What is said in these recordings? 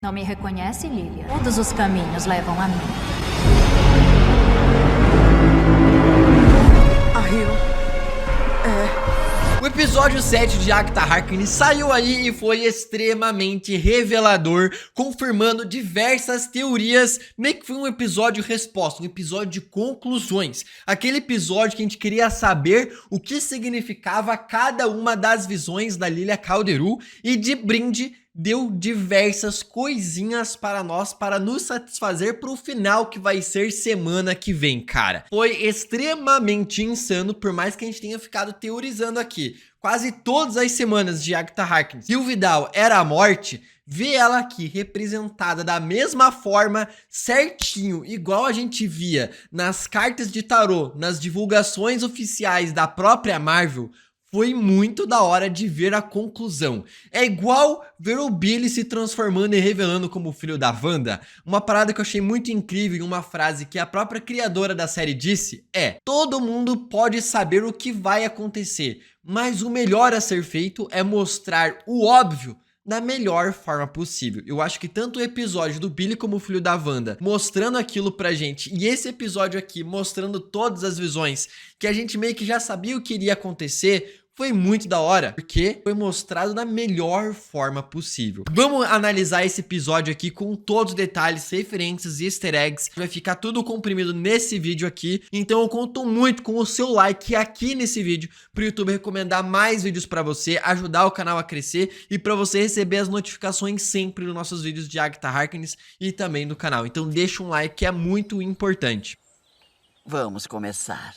Não me reconhece, Lilia? Todos os caminhos levam a mim. A Rio. O episódio 7 de Agatha Harkness saiu aí e foi extremamente revelador, confirmando diversas teorias. Meio que foi um episódio resposta, um episódio de conclusões. Aquele episódio que a gente queria saber o que significava cada uma das visões da Lilia Calderu, e de brinde deu diversas coisinhas para nós, para nos satisfazer pro final que vai ser semana que vem, cara. Foi extremamente insano, por mais que a gente tenha ficado teorizando aqui quase todas as semanas de Agatha Harkness. Se o Vidal era a morte, ver ela aqui representada da mesma forma, certinho, igual a gente via nas cartas de tarô, nas divulgações oficiais da própria Marvel, foi muito da hora de ver a conclusão. É igual ver o Billy se transformando e revelando como o filho da Wanda. Uma parada que eu achei muito incrível, e uma frase que a própria criadora da série disse é: todo mundo pode saber o que vai acontecer, mas o melhor a ser feito é mostrar o óbvio da melhor forma possível. Eu acho que tanto o episódio do Billy como o filho da Wanda mostrando aquilo pra gente, e esse episódio aqui mostrando todas as visões que a gente meio que já sabia o que iria acontecer, foi muito da hora, porque foi mostrado da melhor forma possível. Vamos analisar esse episódio aqui com todos os detalhes, referências e easter eggs. Vai ficar tudo comprimido nesse vídeo aqui, então eu conto muito com o seu like aqui nesse vídeo, pro YouTube recomendar mais vídeos pra você, ajudar o canal a crescer e pra você receber as notificações sempre nos nossos vídeos de Agatha Harkness e também do canal. Então deixa um like que é muito importante. Vamos começar.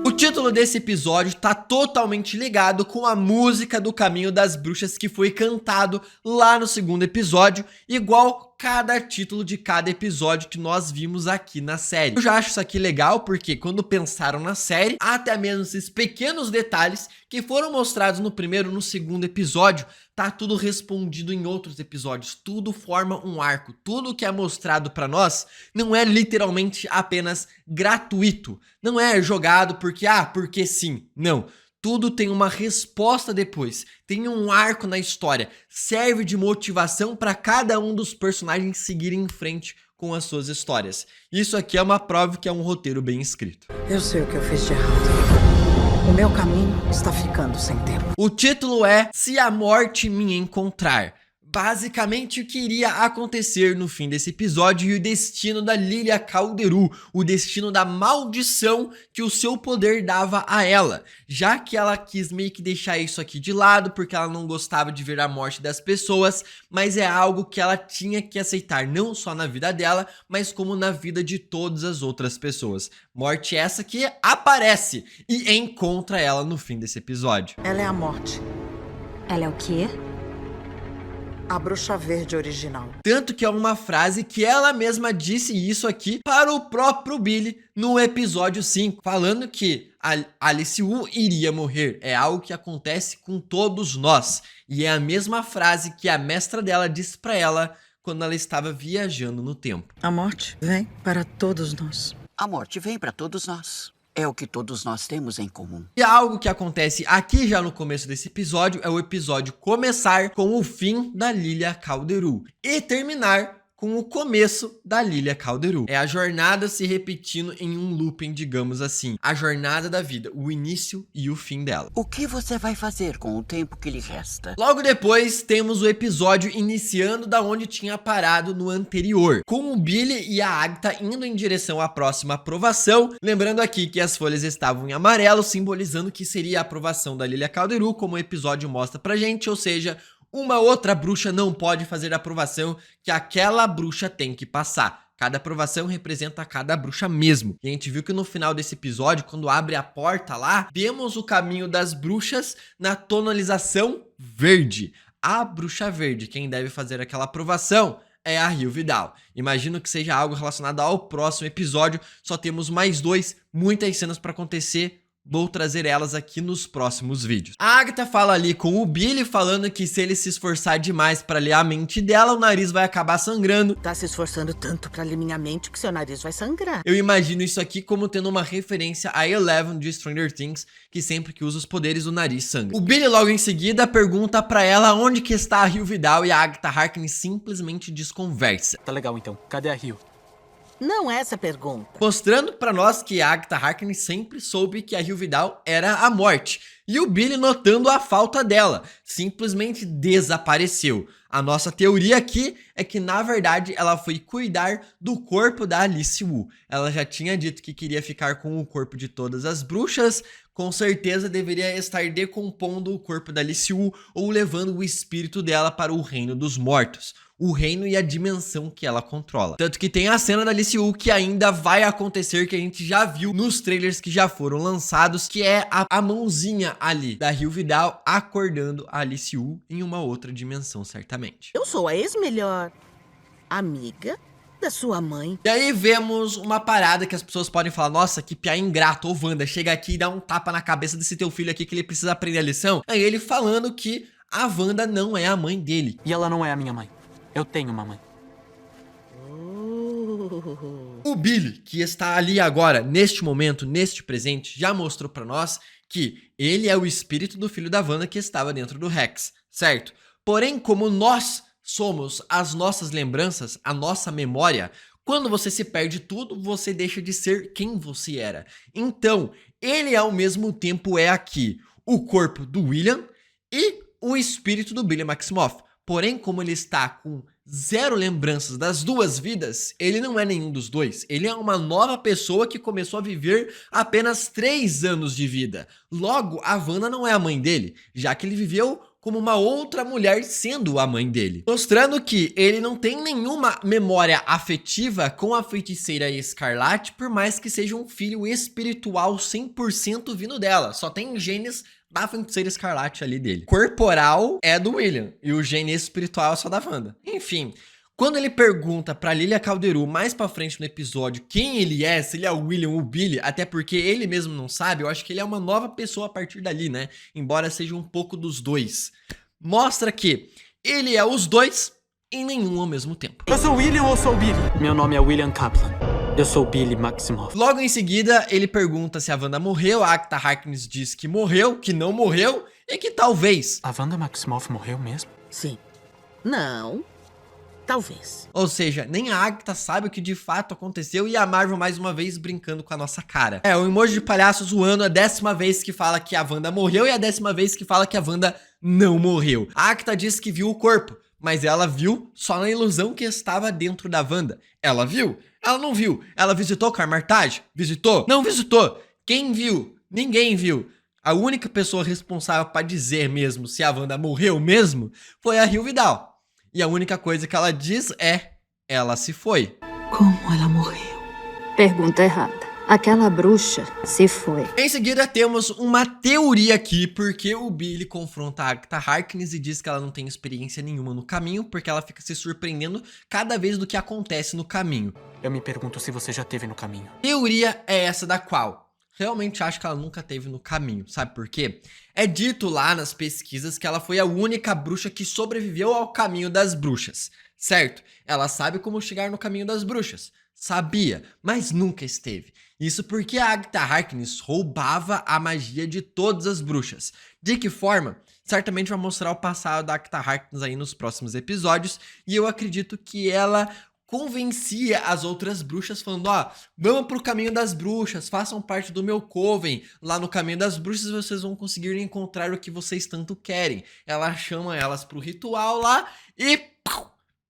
O título desse episódio tá totalmente ligado com a música do Caminho das Bruxas que foi cantado lá no segundo episódio, igual cada título de cada episódio que nós vimos aqui na série. Eu já acho isso aqui legal porque quando pensaram na série, até mesmo esses pequenos detalhes que foram mostrados no primeiro e no segundo episódio, tá tudo respondido em outros episódios. Tudo forma um arco. Tudo que é mostrado pra nós não é literalmente apenas gratuito. Não é jogado porque sim. Não. Tudo tem uma resposta depois, tem um arco na história, serve de motivação para cada um dos personagens seguirem em frente com as suas histórias. Isso aqui é uma prova que é um roteiro bem escrito. Eu sei o que eu fiz de errado. O meu caminho está ficando sem tempo. O título é Se a Morte Me Encontrar. Basicamente o que iria acontecer no fim desse episódio e o destino da Lilia Calderu, o destino da maldição que o seu poder dava a ela, já que ela quis meio que deixar isso aqui de lado porque ela não gostava de ver a morte das pessoas, mas é algo que ela tinha que aceitar não só na vida dela, mas como na vida de todas as outras pessoas. Morte essa que aparece e encontra ela no fim desse episódio. Ela é a morte. Ela é o quê? A bruxa verde original. Tanto que é uma frase que ela mesma disse isso aqui para o próprio Billy no episódio 5, falando que a Alice Wu iria morrer. É algo que acontece com todos nós. E é a mesma frase que a mestra dela disse para ela quando ela estava viajando no tempo. A morte vem para todos nós. A morte vem para todos nós. É o que todos nós temos em comum. E algo que acontece aqui já no começo desse episódio é o episódio começar com o fim da Lilia Calderu e terminar com o começo da Lilia Calderu. É a jornada se repetindo em um looping, digamos assim. A jornada da vida, o início e o fim dela. O que você vai fazer com o tempo que lhe resta? Logo depois temos o episódio iniciando da onde tinha parado no anterior, com o Billy e a Agatha indo em direção à próxima aprovação. Lembrando aqui que as folhas estavam em amarelo, simbolizando que seria a aprovação da Lilia Calderu, como o episódio mostra pra gente, ou seja, uma outra bruxa não pode fazer a aprovação que aquela bruxa tem que passar. Cada aprovação representa cada bruxa mesmo. E a gente viu que no final desse episódio, quando abre a porta lá, vemos o caminho das bruxas na tonalização verde. A bruxa verde, quem deve fazer aquela aprovação é a Rio Vidal. Imagino que seja algo relacionado ao próximo episódio. Só temos mais dois, muitas cenas para acontecer. vou trazer elas aqui nos próximos vídeos. A Agatha fala ali com o Billy, falando que se ele se esforçar demais pra ler a mente dela, o nariz vai acabar sangrando. Tá se esforçando tanto pra ler minha mente que seu nariz vai sangrar. Eu imagino isso aqui como tendo uma referência a Eleven de Stranger Things, que sempre que usa os poderes o nariz sangra. O Billy logo em seguida pergunta pra ela onde que está a Rio Vidal e a Agatha Harkness simplesmente desconversa. Tá legal então, cadê a Rio? Não essa pergunta. Mostrando pra nós que a Agatha Harkness sempre soube que a Rio Vidal era a morte. E o Billy notando a falta dela, simplesmente desapareceu. A nossa teoria aqui é que na verdade ela foi cuidar do corpo da Alice Wu. Ela já tinha dito que queria ficar com o corpo de todas as bruxas, com certeza deveria estar decompondo o corpo da Alice Wu ou levando o espírito dela para o reino dos mortos. O reino e a dimensão que ela controla. Tanto que tem a cena da Alice Wu que ainda vai acontecer, que a gente já viu nos trailers que já foram lançados, que é a mãozinha ali da Rio Vidal acordando a Alice Wu em uma outra dimensão, certamente. Eu sou a ex-melhor amiga da sua mãe. E aí vemos uma parada que as pessoas podem falar, nossa, que piá ingrato, ô Wanda, chega aqui e dá um tapa na cabeça desse teu filho aqui que ele precisa aprender a lição. Aí ele falando que a Wanda não é a mãe dele. E ela não é a minha mãe. Eu tenho uma mãe. O Billy, que está ali agora, neste momento, neste presente, já mostrou pra nós que ele é o espírito do filho da Wanda que estava dentro do Rex, certo? Porém, como nós somos as nossas lembranças, a nossa memória, quando você se perde tudo, você deixa de ser quem você era. Então, ele ao mesmo tempo é aqui o corpo do William e o espírito do Billy Maximoff. Porém, como ele está com zero lembranças das duas vidas, ele não é nenhum dos dois. Ele é uma nova pessoa que começou a viver apenas 3 anos de vida. Logo, a Wanda não é a mãe dele, já que ele viveu como uma outra mulher sendo a mãe dele. Mostrando que ele não tem nenhuma memória afetiva com a feiticeira Escarlate, por mais que seja um filho espiritual 100% vindo dela. Só tem genes da feiticeira Escarlate ali dele. Corporal é do William e o gene espiritual é só da Wanda. Enfim, quando ele pergunta pra Lilia Calderu mais pra frente no episódio quem ele é, se ele é o William ou o Billy, até porque ele mesmo não sabe, eu acho que ele é uma nova pessoa a partir dali, né? Embora seja um pouco dos dois. Mostra que ele é os dois e nenhum ao mesmo tempo. Eu sou o William ou sou o Billy? Meu nome é William Kaplan. Eu sou o Billy Maximoff. Logo em seguida, ele pergunta se a Wanda morreu, a Agatha Harkness diz que morreu, que não morreu e que talvez. A Wanda Maximoff morreu mesmo? Sim. Não. Talvez. Ou seja, nem a Agatha sabe o que de fato aconteceu e a Marvel mais uma vez brincando com a nossa cara. É, o emoji de palhaço zoando a 10ª vez que fala que a Wanda morreu e a 10ª vez que fala que a Wanda não morreu. A Agatha diz que viu o corpo, mas ela viu só na ilusão que estava dentro da Wanda. Ela viu? Ela não viu. Ela visitou Carmartage? Visitou? Não visitou. Quem viu? Ninguém viu. A única pessoa responsável para dizer mesmo se a Wanda morreu mesmo foi a Rio Vidal. E a única coisa que ela diz é: ela se foi. Como ela morreu? Pergunta errada. Aquela bruxa se foi. Em seguida temos uma teoria aqui, porque o Billy confronta a Agatha Harkness e diz que ela não tem experiência nenhuma no caminho, porque ela fica se surpreendendo cada vez do que acontece no caminho. Eu me pergunto se você já teve no caminho. Teoria é essa da qual realmente acho que ela nunca teve no caminho, sabe por quê? É dito lá nas pesquisas que ela foi a única bruxa que sobreviveu ao caminho das bruxas, certo? Ela sabe como chegar no caminho das bruxas. Sabia, mas nunca esteve. Isso porque a Agatha Harkness roubava a magia de todas as bruxas. De que forma? Certamente vai mostrar o passado da Agatha Harkness aí nos próximos episódios. E eu acredito que ela convencia as outras bruxas falando, ó, vamos pro caminho das bruxas, façam parte do meu coven. Lá no caminho das bruxas vocês vão conseguir encontrar o que vocês tanto querem. Ela chama elas pro ritual lá e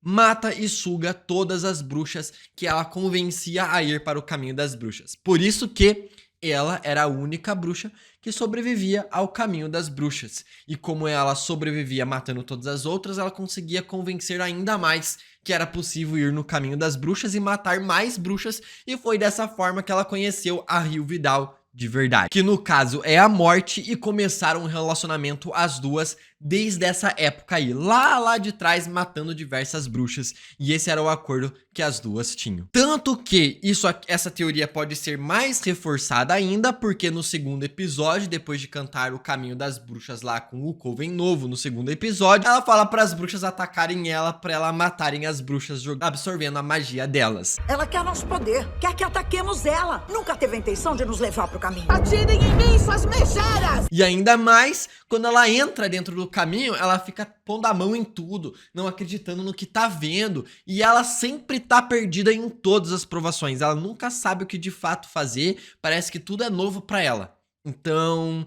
mata e suga todas as bruxas que ela convencia a ir para o caminho das bruxas. Por isso que ela era a única bruxa que sobrevivia ao caminho das bruxas. E como ela sobrevivia matando todas as outras, ela conseguia convencer ainda mais que era possível ir no caminho das bruxas e matar mais bruxas. E foi dessa forma que ela conheceu a Rio Vidal de verdade. Que no caso é a morte, e começaram um relacionamento as duas desde essa época aí, lá de trás, matando diversas bruxas, e esse era o acordo que as duas tinham. Tanto que essa teoria pode ser mais reforçada ainda, porque no segundo episódio, depois de cantar o caminho das bruxas lá com o Coven novo no segundo episódio, ela fala para as bruxas atacarem ela, para ela matarem as bruxas, absorvendo a magia delas. Ela quer nosso poder, quer que ataquemos ela. Nunca teve a intenção de nos levar pro caminho. Atirem em mim, suas mecheras! E ainda mais, quando ela entra dentro do caminho, ela fica pondo a mão em tudo, não acreditando no que tá vendo, e ela sempre tá perdida em todas as provações, ela nunca sabe o que de fato fazer, parece que tudo é novo pra ela. Então,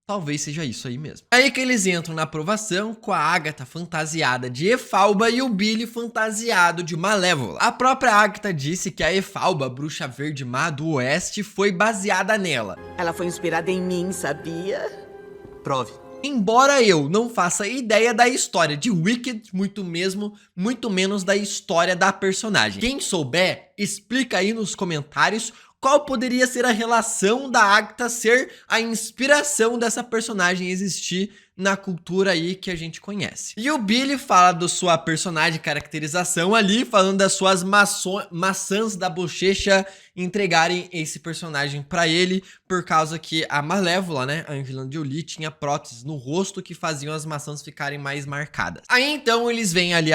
talvez seja isso aí mesmo. Aí que eles entram na aprovação com a Agatha fantasiada de Efalba e o Billy fantasiado de Malévola. A própria Agatha disse que a Efalba, a bruxa verde má do oeste, foi baseada nela. Ela foi inspirada em mim, sabia? Prove. Embora eu não faça ideia da história de Wicked, muito menos da história da personagem. Quem souber, explica aí nos comentários qual poderia ser a relação da Agatha ser a inspiração dessa personagem existir na cultura aí que a gente conhece. E o Billy fala da sua personagem, caracterização ali, falando das suas maçãs da bochecha entregarem esse personagem pra ele, por causa que a Malévola, né, a Angelina Jolie, tinha próteses no rosto que faziam as maçãs ficarem mais marcadas. Aí então eles veem ali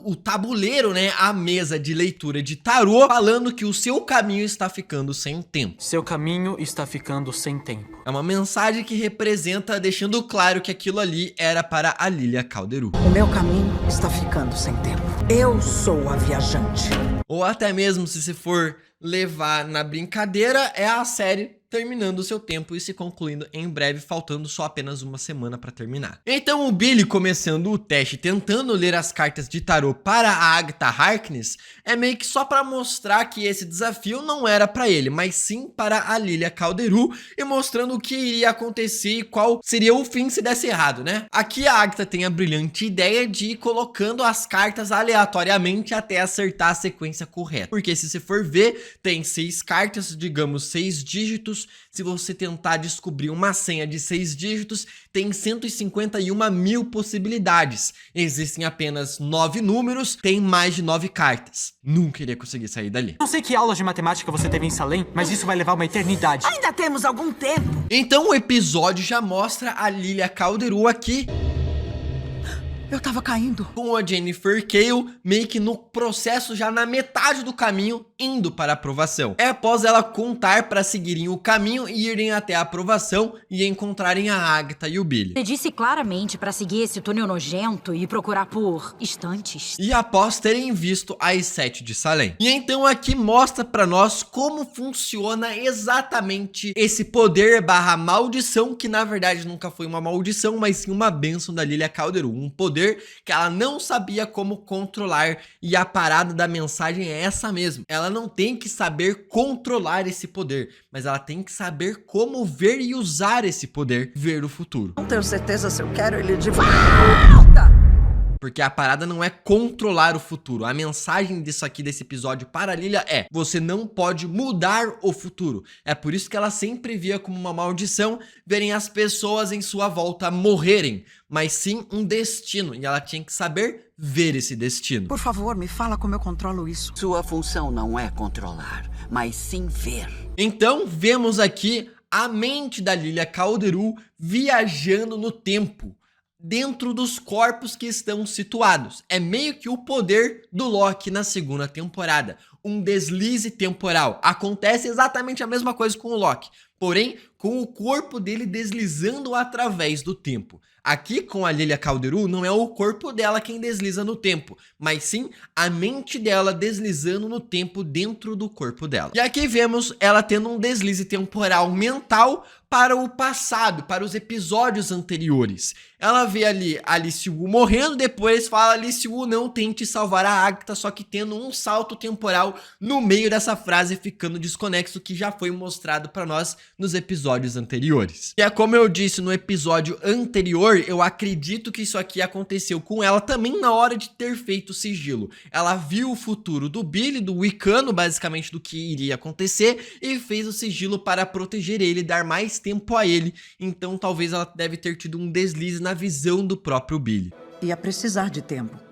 o tabuleiro, né, a mesa de leitura de tarô, falando que o seu caminho está ficando sem tempo. Seu caminho está ficando sem tempo. É uma mensagem que representa, deixando claro que aquilo ali era para a Lilia Calderu. O meu caminho está ficando sem tempo. Eu sou a viajante. Ou até mesmo, se você for levar na brincadeira, é a série terminando o seu tempo e se concluindo em breve, faltando só apenas uma semana para terminar. Então o Billy, começando o teste, tentando ler as cartas de tarô para a Agatha Harkness, é meio que só para mostrar que esse desafio não era para ele, mas sim para a Lilia Calderu, e mostrando o que iria acontecer e qual seria o fim se desse errado, né? Aqui a Agatha tem a brilhante ideia de ir colocando as cartas aleatoriamente até acertar a sequência correta, porque se você for ver, tem 6 cartas, digamos 6 dígitos. Se você tentar descobrir uma senha de 6 dígitos, tem 151 mil possibilidades. Existem apenas 9 números, tem mais de 9 cartas. Nunca iria conseguir sair dali. Não sei que aulas de matemática você teve em Salem, mas isso vai levar uma eternidade. Ainda temos algum tempo. Então o episódio já mostra a Lilia Calderu aqui, Eu tava caindo. com a Jennifer Cale meio que no processo, já na metade do caminho, indo para a aprovação. É após ela contar para seguirem o caminho e irem até a aprovação e encontrarem a Agatha e o Billy. Você disse claramente pra seguir esse túnel nojento e procurar por estantes. E após terem visto as 7 de Salem. E então aqui mostra pra nós como funciona exatamente esse poder barra maldição, que na verdade nunca foi uma maldição, mas sim uma bênção da Lilia Calderu. Um poder que ela não sabia como controlar, e a parada da mensagem é essa mesmo. Ela não tem que saber controlar esse poder, mas ela tem que saber como ver e usar esse poder, ver o futuro. Não tenho certeza se eu quero ele de volta. Porque a parada não é controlar o futuro. A mensagem disso aqui, desse episódio para a Lilia é: você não pode mudar o futuro. É por isso que ela sempre via como uma maldição verem as pessoas em sua volta morrerem, mas sim um destino. E ela tinha que saber ver esse destino. Por favor, me fala como eu controlo isso. Sua função não é controlar, mas sim ver. Então vemos aqui a mente da Lilia Calderu viajando no tempo, dentro dos corpos que estão situados. É meio que o poder do Loki na segunda temporada. Um deslize temporal. Acontece exatamente a mesma coisa com o Loki, porém com o corpo dele deslizando através do tempo. Aqui com a Lilia Calderu não é o corpo dela quem desliza no tempo, mas sim a mente dela deslizando no tempo dentro do corpo dela. E aqui vemos ela tendo um deslize temporal mental para o passado, para os episódios anteriores. Ela vê ali a Alice Wu morrendo, depois fala: Alice Wu, não tente salvar a Agatha, só que tendo um salto temporal no meio dessa frase, ficando desconexo, que já foi mostrado para nós nos episódios episódios anteriores. E é como eu disse no episódio anterior, eu acredito que isso aqui aconteceu com ela também na hora de ter feito o sigilo. Ela viu o futuro do Billy, do Wicano, basicamente do que iria acontecer, e fez o sigilo para proteger ele, dar mais tempo a ele. Então talvez ela deve ter tido um deslize na visão do próprio Billy. Ia precisar de tempo.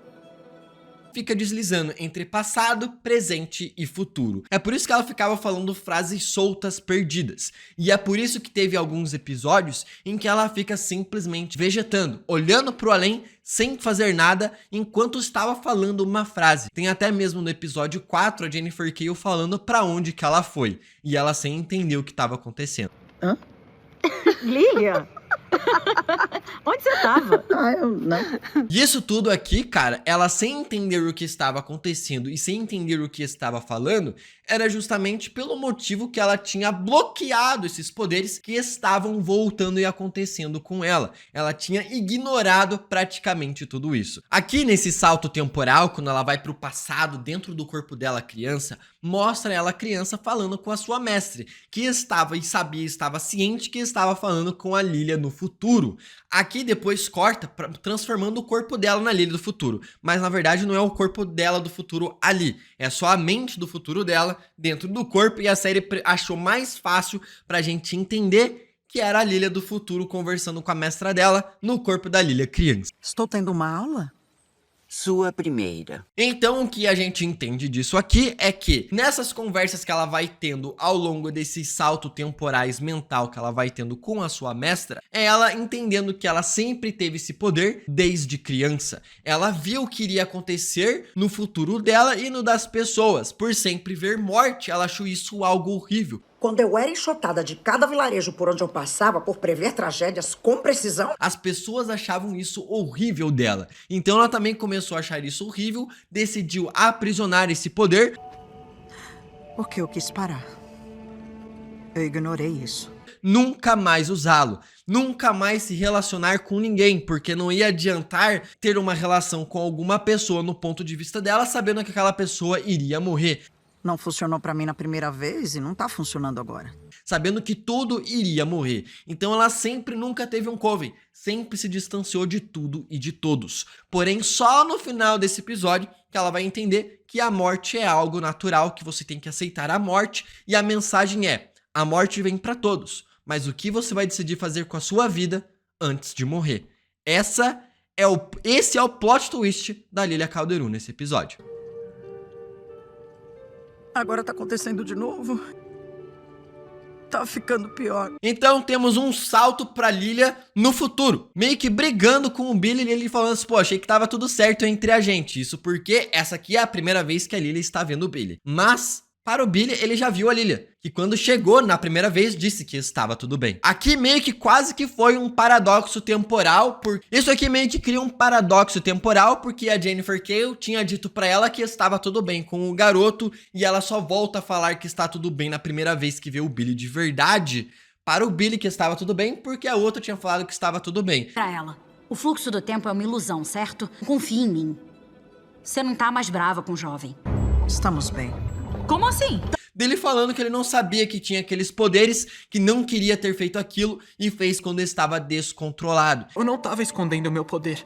Fica deslizando entre passado, presente e futuro. É por isso que ela ficava falando frases soltas perdidas. E é por isso que teve alguns episódios em que ela fica simplesmente vegetando, olhando pro além, sem fazer nada, enquanto estava falando uma frase. Tem até mesmo no episódio 4 a Jennifer Cale falando pra onde que ela foi. E ela sem entender o que estava acontecendo. Hã? Lilian! Onde você tava? Eu não. E isso tudo aqui, cara, ela sem entender o que estava acontecendo e sem entender o que estava falando, era justamente pelo motivo que ela tinha bloqueado esses poderes que estavam voltando e acontecendo com ela. Ela tinha ignorado praticamente tudo isso. Aqui nesse salto temporal, quando ela vai pro passado dentro do corpo dela criança, mostra ela criança falando com a sua mestre, que estava e sabia, estava ciente que estava falando com a Lilia no futuro. Aqui depois corta transformando o corpo dela na Lilia do futuro, mas na verdade não é o corpo dela do futuro ali, é só a mente do futuro dela dentro do corpo, e a série achou mais fácil pra gente entender que era a Lilia do futuro conversando com a mestra dela no corpo da Lilia criança. Estou tendo uma aula? Sua primeira. Então o que a gente entende disso aqui é que nessas conversas que ela vai tendo ao longo desses saltos temporais mental que ela vai tendo com a sua mestra, é ela entendendo que ela sempre teve esse poder desde criança. Ela viu o que iria acontecer no futuro dela e no das pessoas. Por sempre ver morte, ela achou isso algo horrível. Quando eu era enxotada de cada vilarejo por onde eu passava por prever tragédias com precisão, as pessoas achavam isso horrível dela. Então ela também começou a achar isso horrível, decidiu aprisionar esse poder. Porque eu quis parar. Eu ignorei isso. Nunca mais usá-lo. Nunca mais se relacionar com ninguém, porque não ia adiantar ter uma relação com alguma pessoa no ponto de vista dela, sabendo que aquela pessoa iria morrer. Não funcionou pra mim na primeira vez e não tá funcionando agora. Sabendo que tudo iria morrer. Então ela sempre nunca teve um coven. Sempre se distanciou de tudo e de todos. Porém, só no final desse episódio que ela vai entender que a morte é algo natural, que você tem que aceitar a morte. E a mensagem é, a morte vem pra todos. Mas o que você vai decidir fazer com a sua vida antes de morrer? Esse é o plot twist da Lilia Calderon nesse episódio. Agora tá acontecendo de novo. Tá ficando pior. Então temos um salto pra Lilia no futuro, meio que brigando com o Billy, e ele falando assim, pô, achei que tava tudo certo entre a gente. Isso porque essa aqui é a primeira vez que a Lilia está vendo o Billy. Mas para o Billy, ele já viu a Lilia, que quando chegou na primeira vez, disse que estava tudo bem. Aqui meio que quase que foi um paradoxo temporal, isso aqui meio que cria um paradoxo temporal, porque a Jennifer Cale tinha dito pra ela que estava tudo bem com o garoto, e ela só volta a falar que está tudo bem na primeira vez que vê o Billy de verdade, para o Billy que estava tudo bem, porque a outra tinha falado que estava tudo bem. Pra ela, o fluxo do tempo é uma ilusão, certo? Confie em mim. Você não tá mais brava com o jovem. Estamos bem. Como assim? Dele falando que ele não sabia que tinha aqueles poderes, que não queria ter feito aquilo e fez quando estava descontrolado. Eu não tava escondendo o meu poder.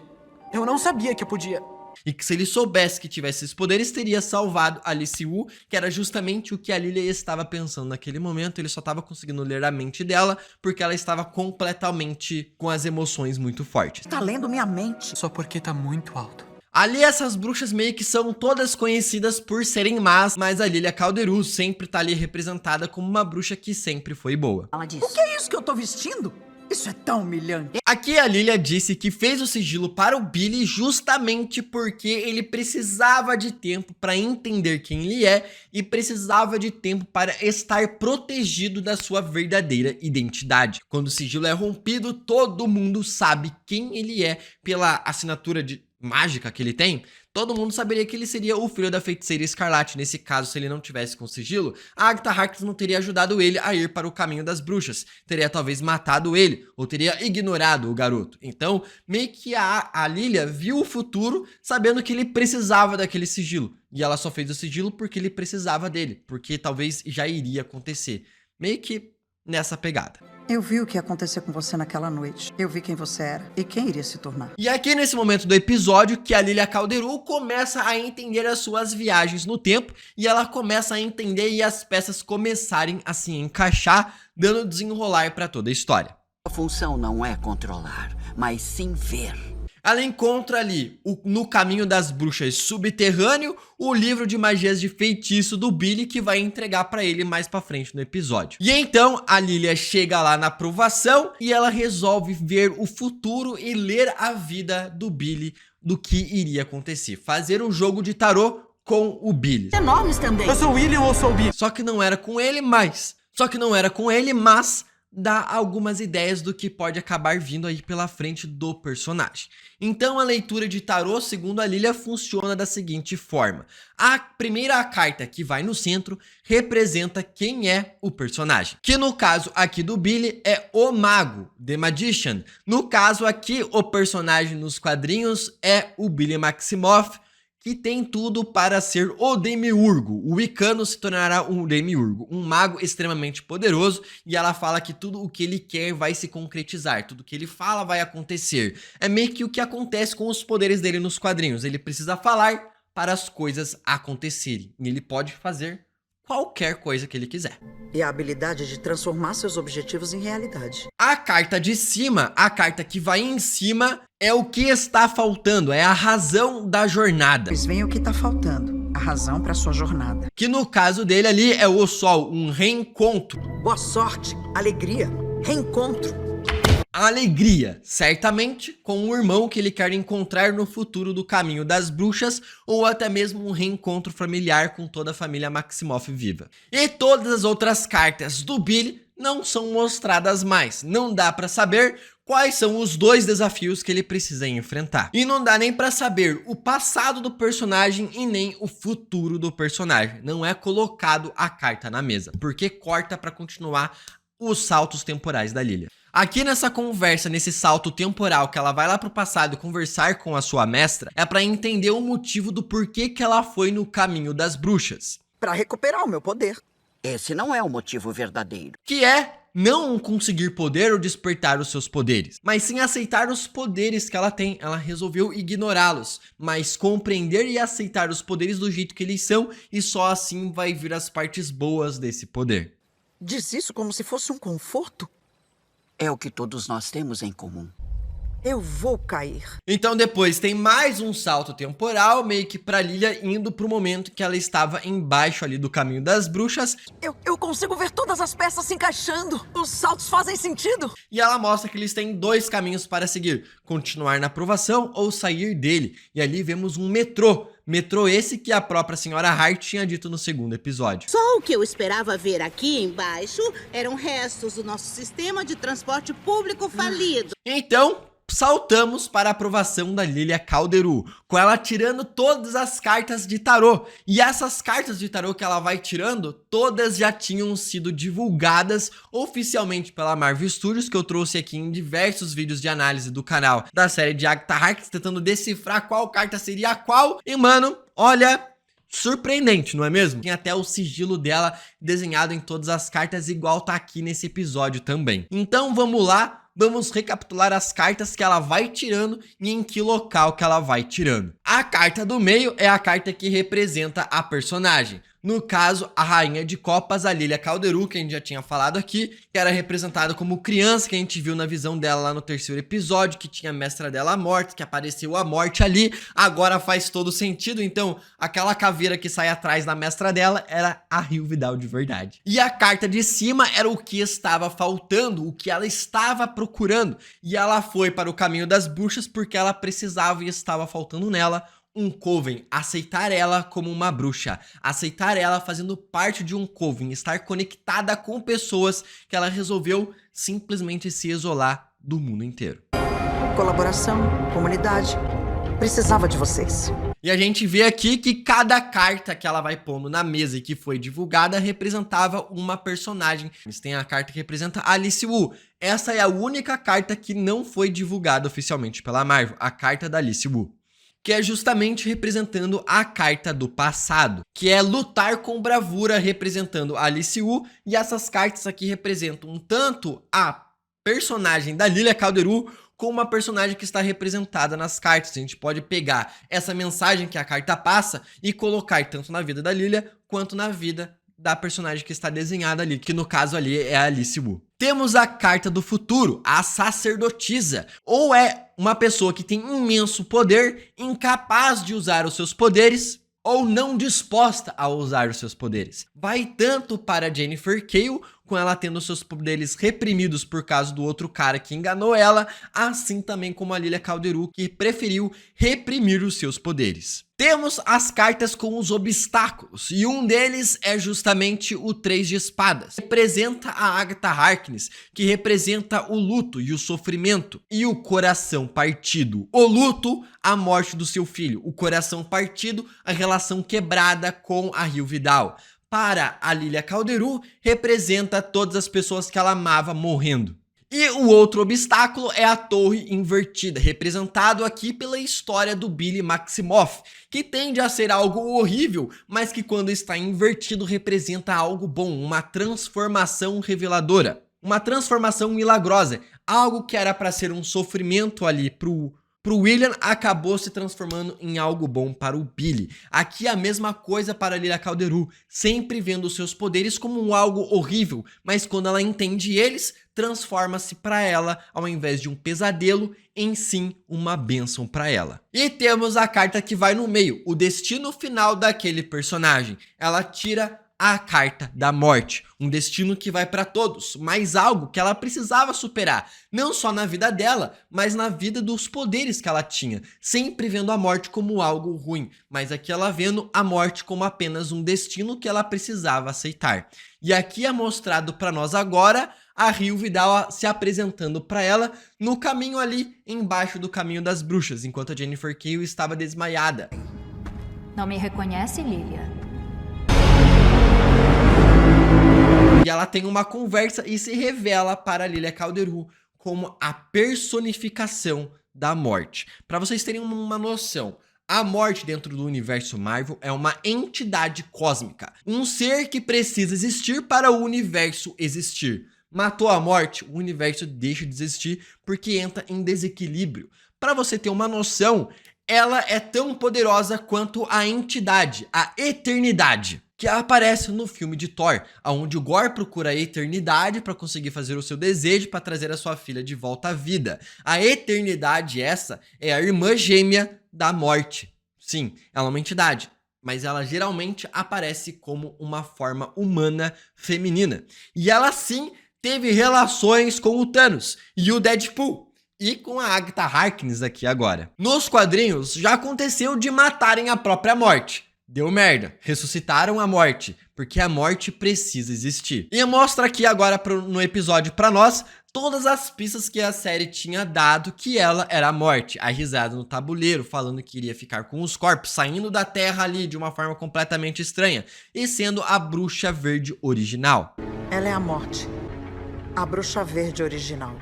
Eu não sabia que eu podia. E que se ele soubesse que tivesse esses poderes, teria salvado a Alice Wu, que era justamente o que a Lilia estava pensando naquele momento. Ele só estava conseguindo ler a mente dela, porque ela estava completamente com as emoções muito fortes. Tá lendo minha mente. Só porque tá muito alto. Ali essas bruxas meio que são todas conhecidas por serem más, mas a Lilia Calderon sempre tá ali representada como uma bruxa que sempre foi boa. Ela disse. O que é isso que eu tô vestindo? Isso é tão humilhante. Aqui a Lilia disse que fez o sigilo para o Billy justamente porque ele precisava de tempo para entender quem ele é e precisava de tempo para estar protegido da sua verdadeira identidade. Quando o sigilo é rompido, todo mundo sabe quem ele é pela assinatura mágica que ele tem. Todo mundo saberia que ele seria o filho da feiticeira Escarlate. Nesse caso, se ele não tivesse com sigilo, a Agatha Harkness não teria ajudado ele a ir para o caminho das bruxas. Teria talvez matado ele, ou teria ignorado o garoto. Então, meio que a Lilia viu o futuro sabendo que ele precisava daquele sigilo. E ela só fez o sigilo porque ele precisava dele, porque talvez já iria acontecer. Meio que nessa pegada. Eu vi o que ia acontecer com você naquela noite. Eu vi quem você era e quem iria se tornar. E aqui nesse momento do episódio que a Lilia Calderu começa a entender as suas viagens no tempo e ela começa a entender e as peças começarem a se encaixar, dando desenrolar para toda a história. A função não é controlar, mas sim ver. Ela encontra ali, no Caminho das Bruxas Subterrâneo, o livro de magias de feitiço do Billy, que vai entregar pra ele mais pra frente no episódio. E então a Lilia chega lá na aprovação e ela resolve ver o futuro e ler a vida do Billy, do que iria acontecer. Fazer um jogo de tarô com o Billy. Enormes também. Eu sou o William ou sou o Billy? Só que não era com ele, mas dá algumas ideias do que pode acabar vindo aí pela frente do personagem. Então a leitura de tarô, segundo a Lilia, funciona da seguinte forma. A primeira carta que vai no centro representa quem é o personagem. Que no caso aqui do Billy é o Mago, The Magician. No caso aqui, o personagem nos quadrinhos é o Billy Maximoff, que tem tudo para ser o Demiurgo. O Wicano se tornará um Demiurgo, um mago extremamente poderoso, e ela fala que tudo o que ele quer vai se concretizar, tudo que ele fala vai acontecer. É meio que o que acontece com os poderes dele nos quadrinhos, ele precisa falar para as coisas acontecerem, e ele pode fazer qualquer coisa que ele quiser. E a habilidade de transformar seus objetivos em realidade. A carta de cima, a carta que vai em cima, é o que está faltando, é a razão da jornada. Pois vem o que tá faltando, a razão para sua jornada. Que no caso dele ali é o Sol, um reencontro. Boa sorte, alegria, reencontro. Alegria, certamente, com o irmão que ele quer encontrar no futuro do Caminho das Bruxas, ou até mesmo um reencontro familiar com toda a família Maximoff viva. E todas as outras cartas do Billy não são mostradas mais, não dá pra saber quais são os dois desafios que ele precisa enfrentar. E não dá nem pra saber o passado do personagem e nem o futuro do personagem. Não é colocado a carta na mesa, porque corta pra continuar os saltos temporais da Lilia. Aqui nessa conversa, nesse salto temporal que ela vai lá pro passado conversar com a sua mestra, é pra entender o motivo do porquê que ela foi no Caminho das Bruxas. Para recuperar o meu poder. Esse não é o motivo verdadeiro. Que é não conseguir poder ou despertar os seus poderes, mas sim aceitar os poderes que ela tem. Ela resolveu ignorá-los, mas compreender e aceitar os poderes do jeito que eles são, e só assim vai vir as partes boas desse poder. Diz isso como se fosse um conforto? É o que todos nós temos em comum. Eu vou cair. Então depois tem mais um salto temporal, meio que pra Lilia indo pro momento que ela estava embaixo ali do Caminho das Bruxas. Eu consigo ver todas as peças se encaixando. Os saltos fazem sentido. E ela mostra que eles têm dois caminhos para seguir. Continuar na aprovação ou sair dele. E ali vemos um metrô. Metrô esse que a própria senhora Hart tinha dito no segundo episódio. Só o que eu esperava ver aqui embaixo eram restos do nosso sistema de transporte público falido. Então, saltamos para a aprovação da Lilia Calderu, com ela tirando todas as cartas de tarô. E essas cartas de tarô que ela vai tirando, todas já tinham sido divulgadas oficialmente pela Marvel Studios, que eu trouxe aqui em diversos vídeos de análise do canal da série de Agatha Harkness, tentando decifrar qual carta seria qual. E mano, olha, surpreendente, não é mesmo? Tem até o sigilo dela desenhado em todas as cartas, igual tá aqui nesse episódio também. Então vamos lá. Vamos recapitular as cartas que ela vai tirando e em que local que ela vai tirando. A carta do meio é a carta que representa a personagem. No caso, a Rainha de Copas, a Lilia Calderu, que a gente já tinha falado aqui, que era representada como criança, que a gente viu na visão dela lá no terceiro episódio, que tinha a mestra dela morta, que apareceu a morte ali. Agora faz todo sentido, então aquela caveira que sai atrás da mestra dela era a Rio Vidal de verdade. E a carta de cima era o que estava faltando, o que ela estava procurando. E ela foi para o Caminho das Bruxas porque ela precisava e estava faltando nela um coven, aceitar ela como uma bruxa, aceitar ela fazendo parte de um coven, estar conectada com pessoas que ela resolveu simplesmente se isolar do mundo inteiro. Colaboração, comunidade, precisava de vocês. E a gente vê aqui que cada carta que ela vai pondo na mesa e que foi divulgada representava uma personagem. Eles têm a carta que representa Alice Wu. Essa é a única carta que não foi divulgada oficialmente pela Marvel, a carta da Alice Wu. que é justamente representando a carta do passado, que é lutar com bravura, representando a Alice Wu, e essas cartas aqui representam tanto a personagem da Lilia Calderu como uma personagem que está representada nas cartas. A gente pode pegar essa mensagem que a carta passa e colocar tanto na vida da Lilia quanto na vida da personagem que está desenhada ali, que no caso ali é a Alice Wu. Temos a carta do futuro, a sacerdotisa, ou é uma pessoa que tem imenso poder, incapaz de usar os seus poderes, ou não disposta a usar os seus poderes. Vai tanto para Jennifer Cale, com ela tendo seus poderes reprimidos por causa do outro cara que enganou ela, assim também como a Lilia Calderu, que preferiu reprimir os seus poderes. Temos as cartas com os obstáculos, e um deles é justamente o 3 de espadas. Representa a Agatha Harkness, que representa o luto e o sofrimento, e o coração partido. O luto, a morte do seu filho. O coração partido, a relação quebrada com a Rio Vidal. Para a Lilia Calderu, representa todas as pessoas que ela amava morrendo. E o outro obstáculo é a torre invertida, representado aqui pela história do Billy Maximoff, que tende a ser algo horrível, mas que quando está invertido representa algo bom, uma transformação reveladora, uma transformação milagrosa, algo que era para ser um sofrimento ali pro William acabou se transformando em algo bom para o Billy. Aqui a mesma coisa para a Lilia Calderu, sempre vendo os seus poderes como algo horrível, mas quando ela entende eles, transforma-se para ela, ao invés de um pesadelo, em sim uma bênção para ela. E temos a carta que vai no meio, o destino final daquele personagem. Ela tira a carta da morte, um destino que vai para todos, mas algo que ela precisava superar, não só na vida dela, mas na vida dos poderes que ela tinha, sempre vendo a morte como algo ruim, mas aqui ela vendo a morte como apenas um destino que ela precisava aceitar. E aqui é mostrado para nós agora a Rio Vidal se apresentando para ela no caminho ali embaixo do caminho das bruxas, enquanto a Jennifer Cale estava desmaiada. Não me reconhece, Lilia? E ela tem uma conversa e se revela para a Lilia Calderu como a personificação da morte. Para vocês terem uma noção, a morte dentro do universo Marvel é uma entidade cósmica, um ser que precisa existir para o universo existir. Matou a morte, o universo deixa de existir porque entra em desequilíbrio. Para você ter uma noção, ela é tão poderosa quanto a entidade, a eternidade, que aparece no filme de Thor, onde o Gorr procura a eternidade para conseguir fazer o seu desejo para trazer a sua filha de volta à vida. A eternidade essa é a irmã gêmea da morte. Sim, ela é uma entidade, mas ela geralmente aparece como uma forma humana feminina. E ela sim teve relações com o Thanos e o Deadpool. E com a Agatha Harkness aqui agora. Nos quadrinhos já aconteceu de matarem a própria morte. Deu merda, ressuscitaram a morte, porque a morte precisa existir. E mostra aqui agora no episódio pra nós todas as pistas que a série tinha dado que ela era a morte. A risada no tabuleiro, falando que iria ficar com os corpos, saindo da terra ali de uma forma completamente estranha, e sendo a bruxa verde original. Ela é a morte, a bruxa verde original.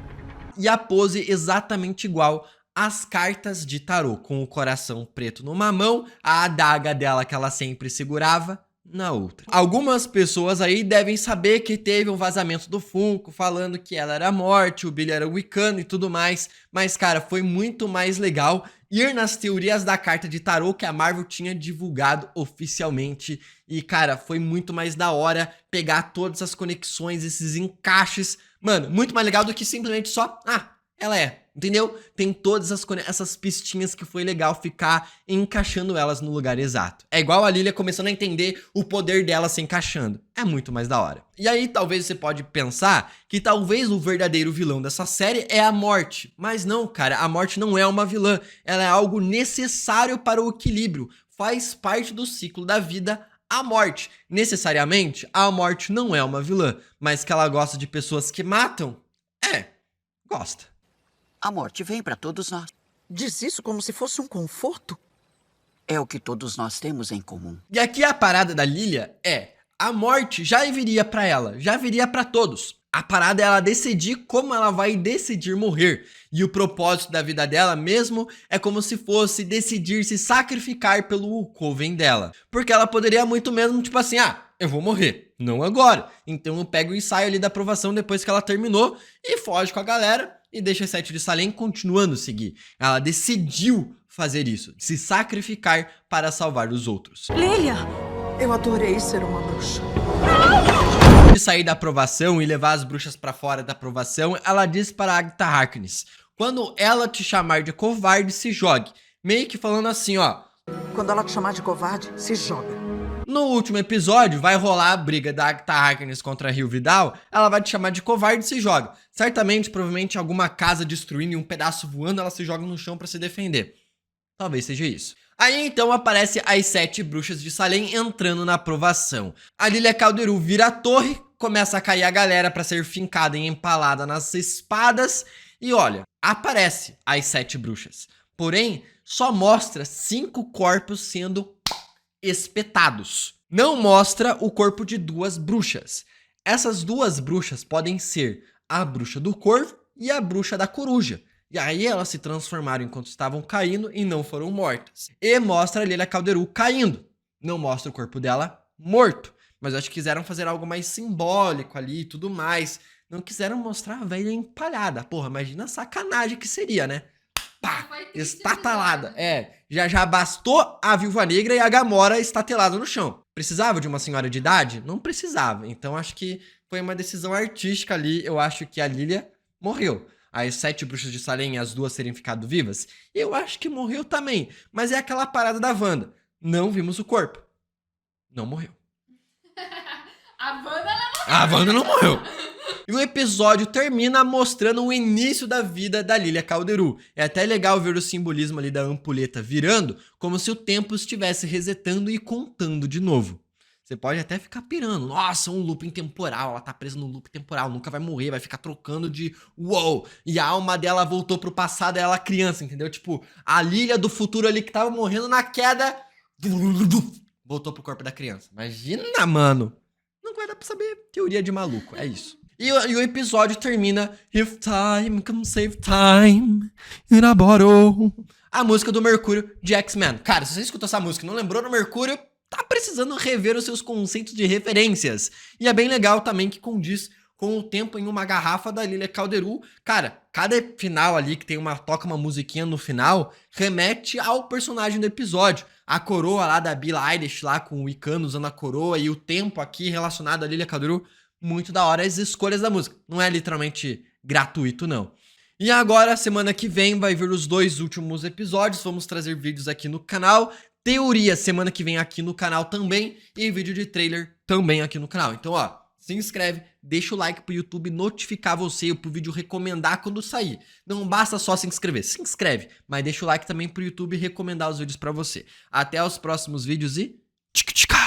E a pose exatamente igual as cartas de tarô, com o coração preto numa mão, a adaga dela que ela sempre segurava na outra. Algumas pessoas aí devem saber que teve um vazamento do Funko falando que ela era a morte, o Billy era o Wiccan e tudo mais, mas cara, foi muito mais legal ir nas teorias da carta de tarô que a Marvel tinha divulgado oficialmente. E cara, foi muito mais da hora pegar todas as conexões, esses encaixes, mano, muito mais legal do que simplesmente só, ela é, entendeu? Tem todas essas pistinhas que foi legal ficar encaixando elas no lugar exato. É igual a Lilia começando a entender o poder dela se encaixando. É muito mais da hora. E aí talvez você pode pensar que talvez o verdadeiro vilão dessa série é a morte. Mas não, cara, a morte não é uma vilã. Ela é algo necessário para o equilíbrio. Faz parte do ciclo da vida a morte. Necessariamente, a morte não é uma vilã. Mas que ela gosta de pessoas que matam? Gosta. A morte vem para todos nós. Diz isso como se fosse um conforto? É o que todos nós temos em comum. E aqui a parada da Lilia é: a morte já viria para ela, já viria para todos. A parada é ela decidir como ela vai decidir morrer. E o propósito da vida dela mesmo é como se fosse decidir se sacrificar pelo coven dela. Porque ela poderia muito mesmo, tipo assim, eu vou morrer, não agora. Então eu pego o ensaio ali da aprovação depois que ela terminou e foge com a galera e deixa a Sete de Salem continuando a seguir. Ela decidiu fazer isso, se sacrificar para salvar os outros. Lilia! Eu adorei ser uma bruxa. De sair da aprovação e levar as bruxas pra fora da aprovação, ela diz para Agatha Harkness: quando ela te chamar de covarde, se jogue. Meio que falando assim, ó. Quando ela te chamar de covarde, se joga. No último episódio, vai rolar a briga da Agatha Harkness contra a Rio Vidal. Ela vai te chamar de covarde e se joga. Certamente, provavelmente, alguma casa destruindo e um pedaço voando, ela se joga no chão pra se defender. Talvez seja isso. Aí então aparece as 7 bruxas de Salem entrando na aprovação. A Lilia Calderu vira a torre, começa a cair a galera pra ser fincada e empalada nas espadas. E olha, aparece as 7 bruxas. Porém, só mostra 5 corpos sendo espetados. Não mostra o corpo de 2 bruxas. Essas 2 bruxas podem ser a bruxa do corvo e a bruxa da coruja. E aí elas se transformaram enquanto estavam caindo e não foram mortas. E mostra a Lilia Calderu caindo. Não mostra o corpo dela morto. Mas eu acho que quiseram fazer algo mais simbólico ali e tudo mais. Não quiseram mostrar a velha empalhada. Porra, imagina a sacanagem que seria, né? Pá, estatalada. Já bastou a Viúva Negra e a Gamora estatelada no chão. Precisava de uma senhora de idade? Não precisava. Então acho que foi uma decisão artística ali. Eu acho que a Lilia morreu. As 7 bruxas de Salem e as 2 terem ficado vivas, eu acho que morreu também. Mas é aquela parada da Wanda. Não vimos o corpo. Não morreu. A Wanda não morreu. E o episódio termina mostrando o início da vida da Lilia Calderu. É até legal ver o simbolismo ali da ampulheta virando, como se o tempo estivesse resetando e contando de novo. Você pode até ficar pirando. Nossa, um looping temporal. Ela tá presa no loop temporal. Nunca vai morrer. Vai ficar trocando de uou. E a alma dela voltou pro passado. Ela criança, entendeu? Tipo, a Lilia do futuro ali que tava morrendo na queda. Voltou pro corpo da criança. Imagina, mano. Não vai dar pra saber. Teoria de maluco. É isso. E o episódio termina. If time can save time in a bottle. A música do Mercúrio de X-Men. Cara, se você escutou essa música e não lembrou do Mercúrio, tá precisando rever os seus conceitos de referências. E é bem legal também que condiz com o tempo em uma garrafa da Lilia Calderu. Cara, cada final ali que tem toca uma musiquinha no final, remete ao personagem do episódio. A coroa lá da Billie Eilish lá com o Icano usando a coroa e o tempo aqui relacionado à Lilia Calderu. Muito da hora as escolhas da música. Não é literalmente gratuito, não. E agora, semana que vem, vai vir os 2 últimos episódios. Vamos trazer vídeos aqui no canal. Teoria semana que vem aqui no canal também. E vídeo de trailer também aqui no canal. Então, ó, se inscreve, deixa o like pro YouTube notificar você, pro vídeo recomendar quando sair. Não basta só se inscrever, se inscreve, mas deixa o like também pro YouTube recomendar os vídeos pra você. Até os próximos vídeos e... tchic-tchica!